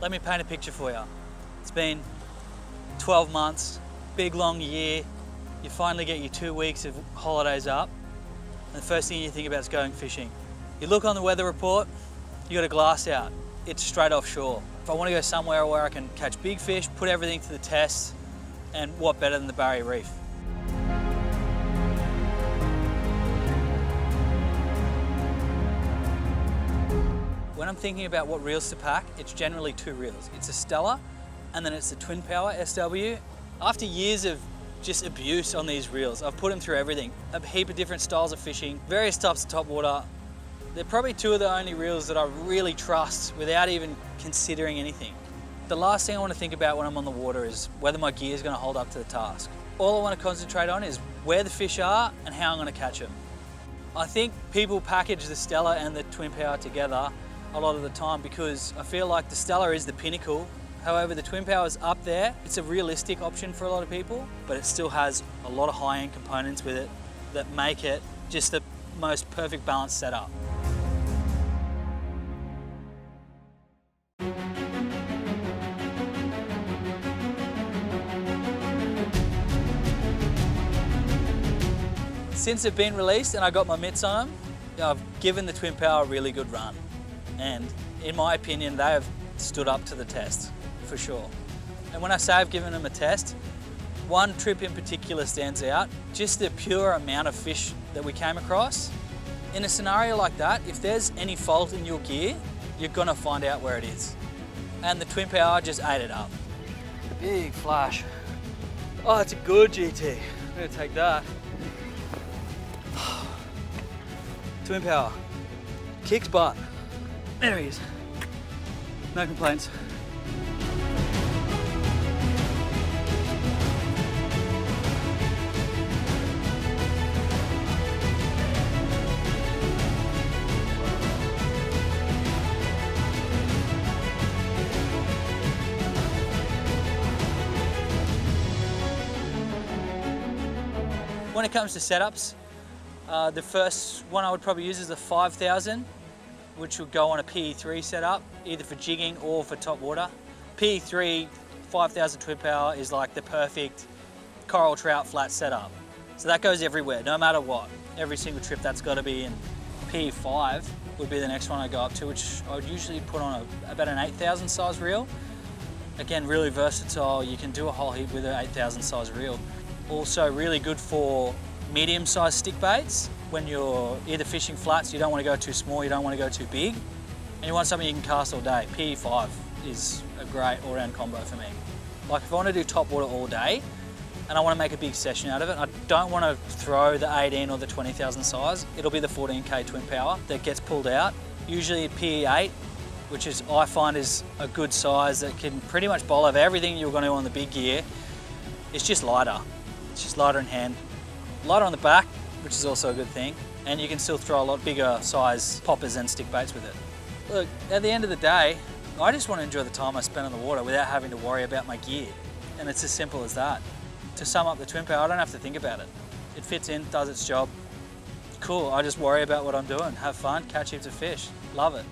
Let me paint a picture for you. It's been 12 months, big long year. You finally get your 2 weeks of holidays up, and the first thing you think about is going fishing. You look on the weather report, you got a glass out. It's straight offshore. If I want to go somewhere where I can catch big fish, put everything to the test, and what better than the Barrier Reef? When I'm thinking about what reels to pack, it's generally 2 reels. It's a Stella, and then it's the TWINPOWER SW. After years of just abuse on these reels, I've put them through everything. A heap of different styles of fishing, various types of top water. They're probably 2 of the only reels that I really trust without even considering anything. The last thing I want to think about when I'm on the water is whether my gear is going to hold up to the task. All I want to concentrate on is where the fish are and how I'm going to catch them. I think people package the Stella and the TWINPOWER together a lot of the time because I feel like the Stella is the pinnacle. However, the TWINPOWER is up there. It's a realistic option for a lot of people, but it still has a lot of high-end components with it that make it just the most perfect balanced setup. Since they've been released and I got my mitts on them, I've given the TWINPOWER a really good run. And in my opinion, they have stood up to the test, for sure. And when I say I've given them a test, one trip in particular stands out, just the pure amount of fish that we came across. In a scenario like that, if there's any fault in your gear, you're gonna find out where it is. And the TWINPOWER just ate it up. Big flash. Oh, it's a good GT. I'm gonna take that. TWINPOWER, kicks butt. There he is. No complaints. When it comes to setups, the first one I would probably use is the 5000, which would go on a PE3 setup, either for jigging or for top water. PE3 5000 TWINPOWER is like the perfect coral trout flat setup. So that goes everywhere, no matter what. Every single trip that's got to be in. PE5 would be the next one I go up to, which I would usually put on about an 8000 size reel. Again, really versatile. You can do a whole heap with an 8000 size reel. Also really good for medium-sized stick baits. When you're either fishing flats, you don't want to go too small, you don't want to go too big, and you want something you can cast all day. PE5 is a great all-round combo for me. Like if I want to do top water all day, and I want to make a big session out of it, I don't want to throw the 18 or the 20,000 size, it'll be the 14K TWINPOWER that gets pulled out. Usually PE8, which is, I find is a good size that can pretty much bowl over everything you're going to on the big gear. It's just lighter. It's just lighter in hand. Lighter on the back, which is also a good thing, and you can still throw a lot bigger size poppers and stick baits with it. Look, at the end of the day, I just want to enjoy the time I spend on the water without having to worry about my gear, and it's as simple as that. To sum up the TWINPOWER, I don't have to think about it. It fits in, does its job. Cool, I just worry about what I'm doing, have fun, catch heaps of fish, love it.